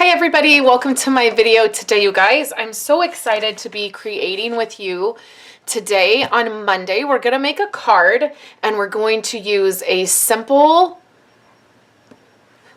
Hi everybody, welcome to my video today, you guys. I'm so excited to be creating with you today. On Monday, we're going to make a card and we're going to use a simple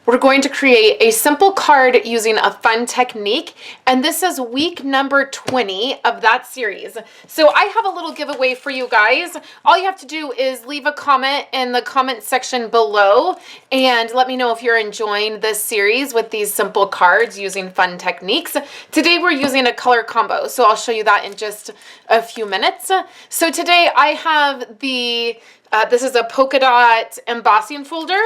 We're going to create a simple card using a fun technique, and this is week number 20 of that series. So I have a little giveaway for you guys. All you have to do is leave a comment in the comment section below and let me know if you're enjoying this series with these simple cards using fun techniques. Today we're using a color combo, so I'll show you that in just a few minutes. So today I have this is a polka dot embossing folder,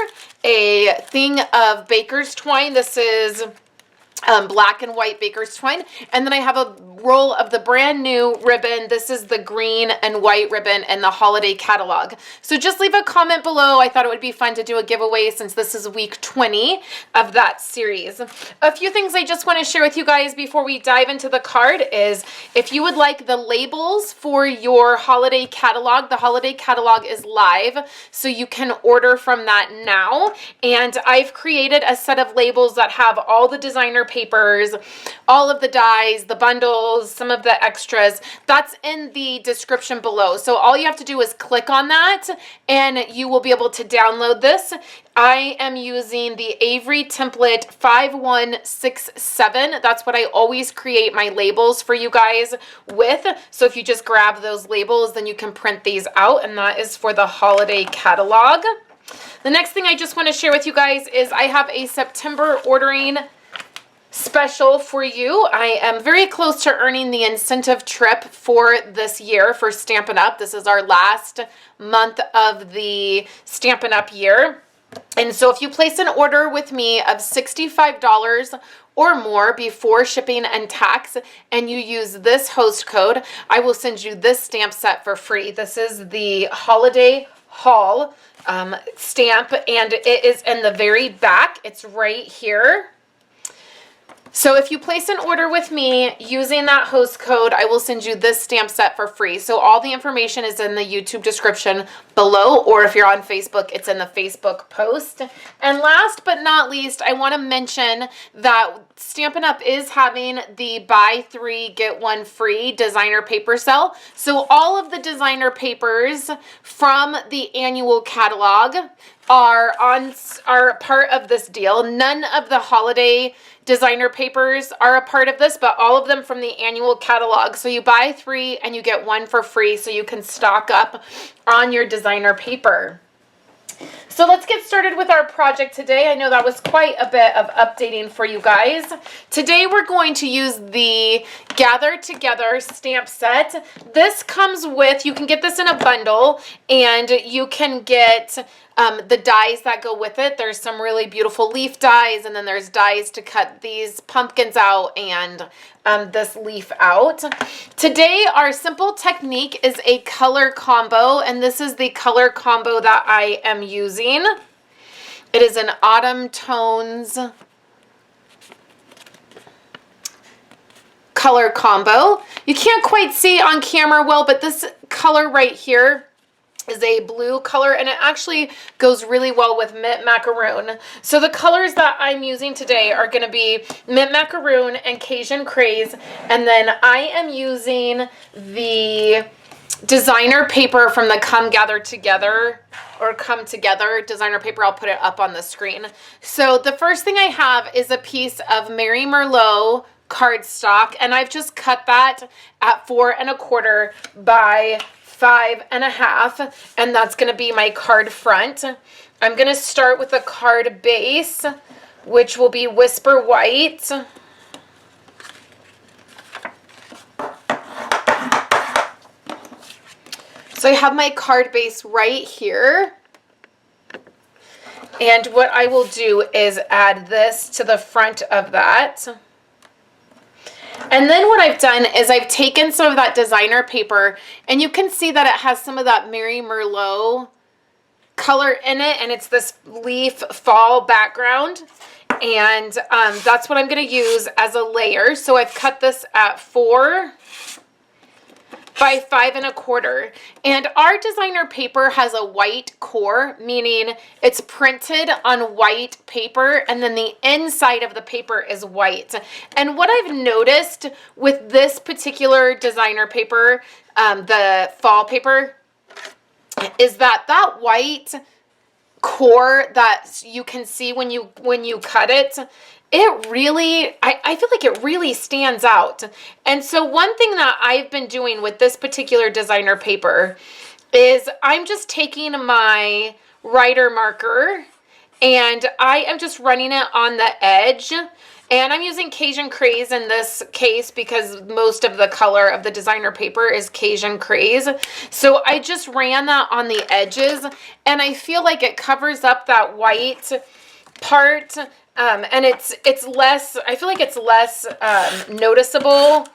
a thing of baker's twine. This is black and white baker's twine. And then I have a roll of the brand new ribbon. This is the green and white ribbon and the holiday catalog. So just leave a comment below. I thought it would be fun to do a giveaway since this is week 20 of that series. A few things I just want to share with you guys before we dive into the card is if you would like the labels for your holiday catalog, the holiday catalog is live, so you can order from that now. And I've created a set of labels that have all the designer papers, all of the dies, the bundles, some of the extras. That's in the description below. So all you have to do is click on that and you will be able to download this. I am using the Avery template 5167. That's what I always create my labels for you guys with. So if you just grab those labels, then you can print these out, and that is for the holiday catalog. The next thing I just want to share with you guys is I have a September ordering special for you. I am very close to earning the incentive trip for this year for Stampin' Up. This is our last month of the Stampin' Up year. And so if you place an order with me of $65 or more before shipping and tax, and you use this host code, I will send you this stamp set for free. This is the Holiday Haul stamp, and it is in the very back. It's right here. So if you place an order with me using that host code, I will send you this stamp set for free. So all the information is in the YouTube description below, or if you're on Facebook, it's in the Facebook post. And last but not least, I want to mention that Stampin' Up! Is having the buy 3, get 1 free designer paper sale. So all of the designer papers from the annual catalog are part of this deal. None of the holiday designer papers are a part of this, but all of them from the annual catalog. So you buy 3 and you get 1 for free, so you can stock up on your designer paper. So let's get started with our project today. I know that was quite a bit of updating for you guys. Today we're going to use the Gather Together stamp set. This comes with, you can get this in a bundle, and you can get the dies that go with it. There's some really beautiful leaf dies, and then there's dies to cut these pumpkins out and this leaf out. Today our simple technique is a color combo, and this is the color combo that I am using. It is an Autumn Tones color combo. You can't quite see on camera well, but this color right here is a blue color, and it actually goes really well with mint macaroon. So the colors that I'm using today are going to be mint macaroon and Cajun Craze, and then I am using the designer paper from the Come Together designer paper. I'll put it up on the screen. So the first thing I have is a piece of Merlot cardstock, and I've just cut that at 4 1/4 by 5 1/2, and that's going to be my card front. I'm going to start with the card base, which will be Whisper White. So I have my card base right here. And what I will do is add this to the front of that. And then what I've done is I've taken some of that designer paper, and you can see that it has some of that Merlot color in it, and it's this leaf fall background. And that's what I'm going to use as a layer. So I've cut this at 4 by 5 1/4. And our designer paper has a white core, meaning it's printed on white paper, and then the inside of the paper is white. And what I've noticed with this particular designer paper, the fall paper, is that that white core that you can see when you cut it, it really, I feel like it really stands out. And so one thing that I've been doing with this particular designer paper is I'm just taking my writer marker and I am just running it on the edge. And I'm using Cajun Craze in this case because most of the color of the designer paper is Cajun Craze. So I just ran that on the edges, and I feel like it covers up that white part, and it's less, I feel like it's less noticeable.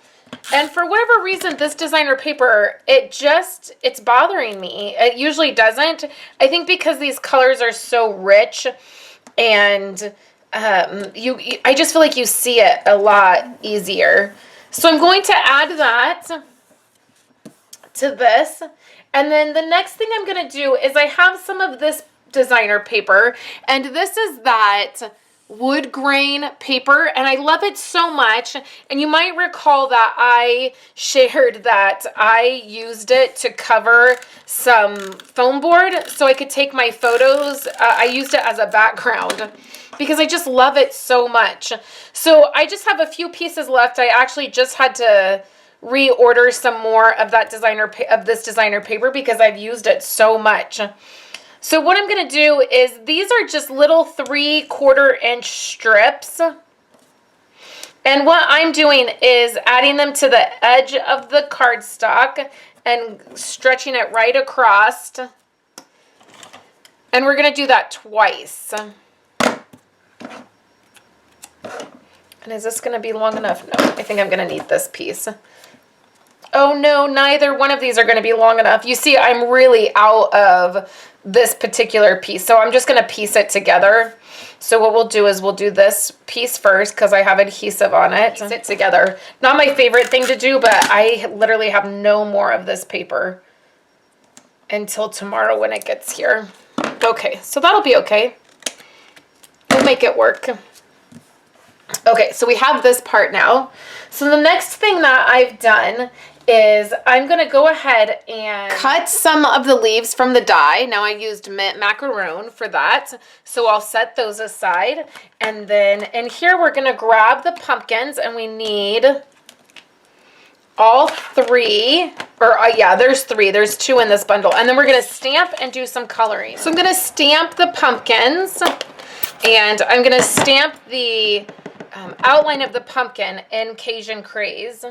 And for whatever reason, this designer paper, it's bothering me. It usually doesn't. I think because these colors are so rich, and I just feel like you see it a lot easier. So I'm going to add that to this. And then the next thing I'm going to do is I have some of this designer paper, and this is that wood grain paper, and I love it so much. And you might recall that I shared that I used it to cover some foam board so I could take my photos. I used it as a background because I just love it so much. So I just have a few pieces left. I actually just had to reorder some more of that this designer paper because I've used it so much. So what I'm going to do is these are just little 3/4 inch strips. And what I'm doing is adding them to the edge of the cardstock and stretching it right across. And we're going to do that twice. And is this going to be long enough? No, I think I'm going to need this piece. Oh no, neither one of these are going to be long enough. You see, I'm really out of this particular piece, so I'm just going to piece it together. So what we'll do is we'll do this piece first because I have adhesive on it. Piece it together. Not my favorite thing to do, but I literally have no more of this paper until tomorrow when it gets here. Okay, so that'll be okay. We'll make it work. Okay, so we have this part now. So the next thing that I've done is I'm going to go ahead and cut some of the leaves from the die. Now I used Macaron for that, so I'll set those aside. And then in here we're going to grab the pumpkins, and we need all 3, or yeah, there's 3. There's 2 in this bundle. And then we're going to stamp and do some coloring. So I'm going to stamp the pumpkins, and I'm going to stamp the outline of the pumpkin in Cajun Craze.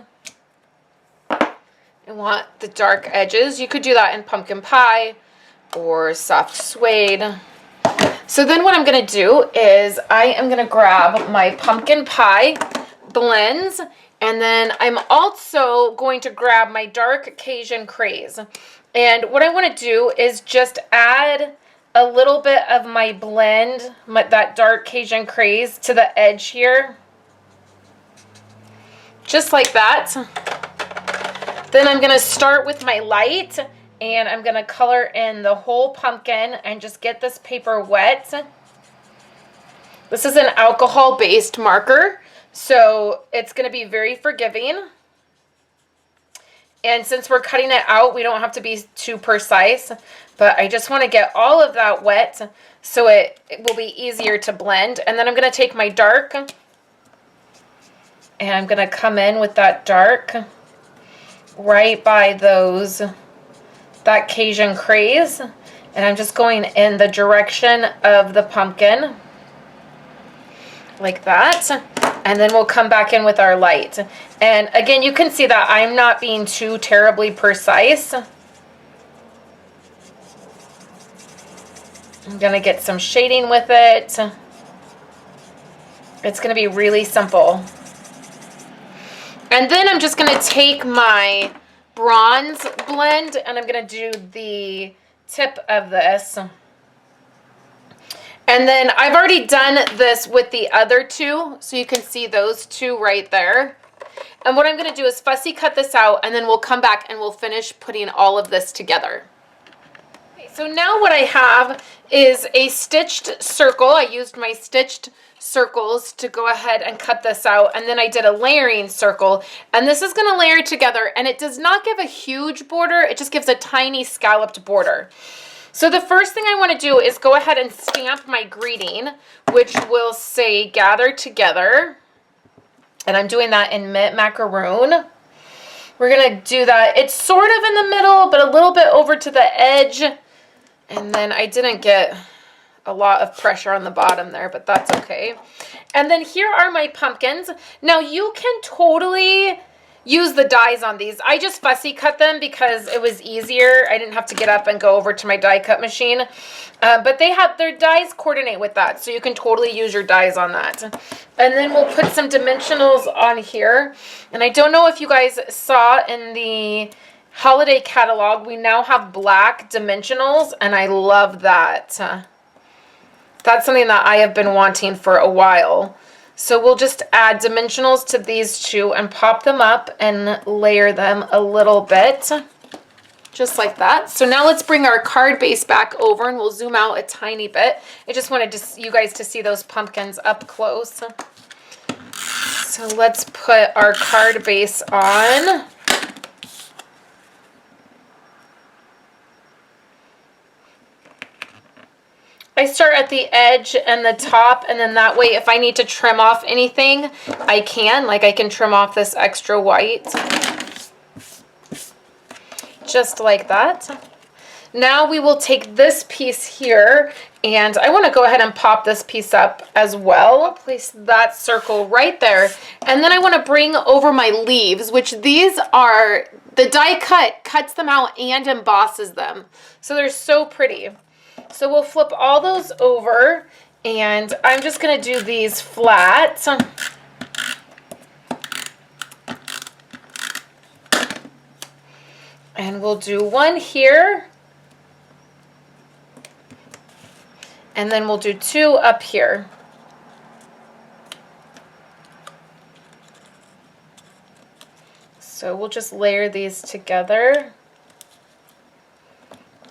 I want the dark edges. You could do that in pumpkin pie or soft suede. So then what I'm going to do is I am going to grab my pumpkin pie blends, and then I'm also going to grab my dark Cajun Craze. And what I want to do is just add a little bit of my blend, that dark Cajun Craze, to the edge here. Just like that. Then I'm going to start with my light, and I'm going to color in the whole pumpkin and just get this paper wet. This is an alcohol-based marker, so it's going to be very forgiving. And since we're cutting it out, we don't have to be too precise, but I just want to get all of that wet so it will be easier to blend. And then I'm going to take my dark, and I'm going to come in with that dark right by that Cajun Craze, and I'm just going in the direction of the pumpkin like that, and then we'll come back in with our light. And again, you can see that I'm not being too terribly precise. I'm gonna get some shading with it. It's gonna be really simple. And then I'm just going to take my bronze blend, and I'm going to do the tip of this. And then I've already done this with the other 2, so you can see those 2 right there. And what I'm going to do is fussy cut this out, and then we'll come back and we'll finish putting all of this together. Okay, so now what I have is a stitched circle. I used my stitched circles to go ahead and cut this out, and then I did a layering circle, and this is going to layer together, and it does not give a huge border, it just gives a tiny scalloped border. So the first thing I want to do is go ahead and stamp my greeting, which will say gather together, and I'm doing that in macaroon. We're going to do that, it's sort of in the middle but a little bit over to the edge, and then I didn't get a lot of pressure on the bottom there, but that's okay. And then here are my pumpkins. Now you can totally use the dies on these. I just fussy cut them because it was easier. I didn't have to get up and go over to my die cut machine. But they have their dies coordinate with that, so you can totally use your dies on that. And then we'll put some dimensionals on here. And I don't know if you guys saw in the holiday catalog, we now have black dimensionals, and I love that. That's something that I have been wanting for a while. So we'll just add dimensionals to these two and pop them up and layer them a little bit, just like that. So now let's bring our card base back over, and we'll zoom out a tiny bit. I just wanted you guys to see those pumpkins up close. So let's put our card base on. I start at the edge and the top, and then that way if I need to trim off anything, I can. Like I can trim off this extra white. Just like that. Now we will take this piece here, and I want to go ahead and pop this piece up as well. I'll place that circle right there. And then I want to bring over my leaves, which these are, the die cut cuts them out and embosses them. So they're so pretty. So we'll flip all those over, and I'm just going to do these flat. And we'll do one here. And then we'll do two up here. So we'll just layer these together.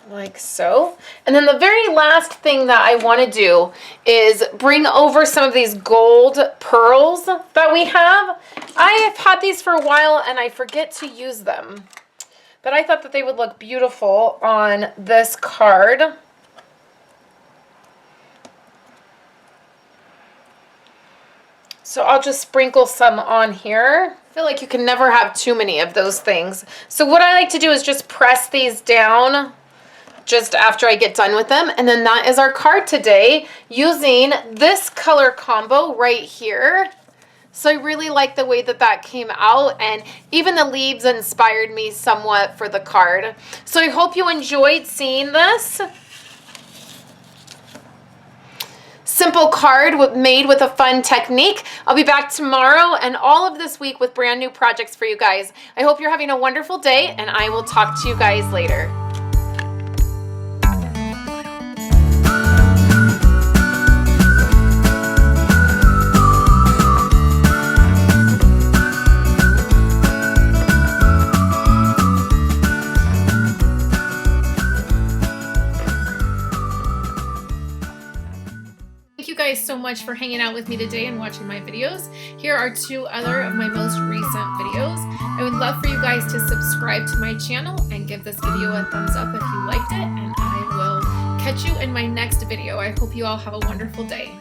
Like so. And then the very last thing that I want to do is bring over some of these gold pearls that we have. I have had these for a while and I forget to use them, but I thought that they would look beautiful on this card. So I'll just sprinkle some on here. I feel like you can never have too many of those things. So what I like to do is just press these down just after I get done with them. And then that is our card today using this color combo right here. So I really like the way that that came out, and even the leaves inspired me somewhat for the card. So I hope you enjoyed seeing this. Simple card made with a fun technique. I'll be back tomorrow and all of this week with brand new projects for you guys. I hope you're having a wonderful day, and I will talk to you guys later. Guys so much for hanging out with me today and watching my videos. Here are two other of my most recent videos. I would love for you guys to subscribe to my channel and give this video a thumbs up if you liked it, and I will catch you in my next video. I hope you all have a wonderful day.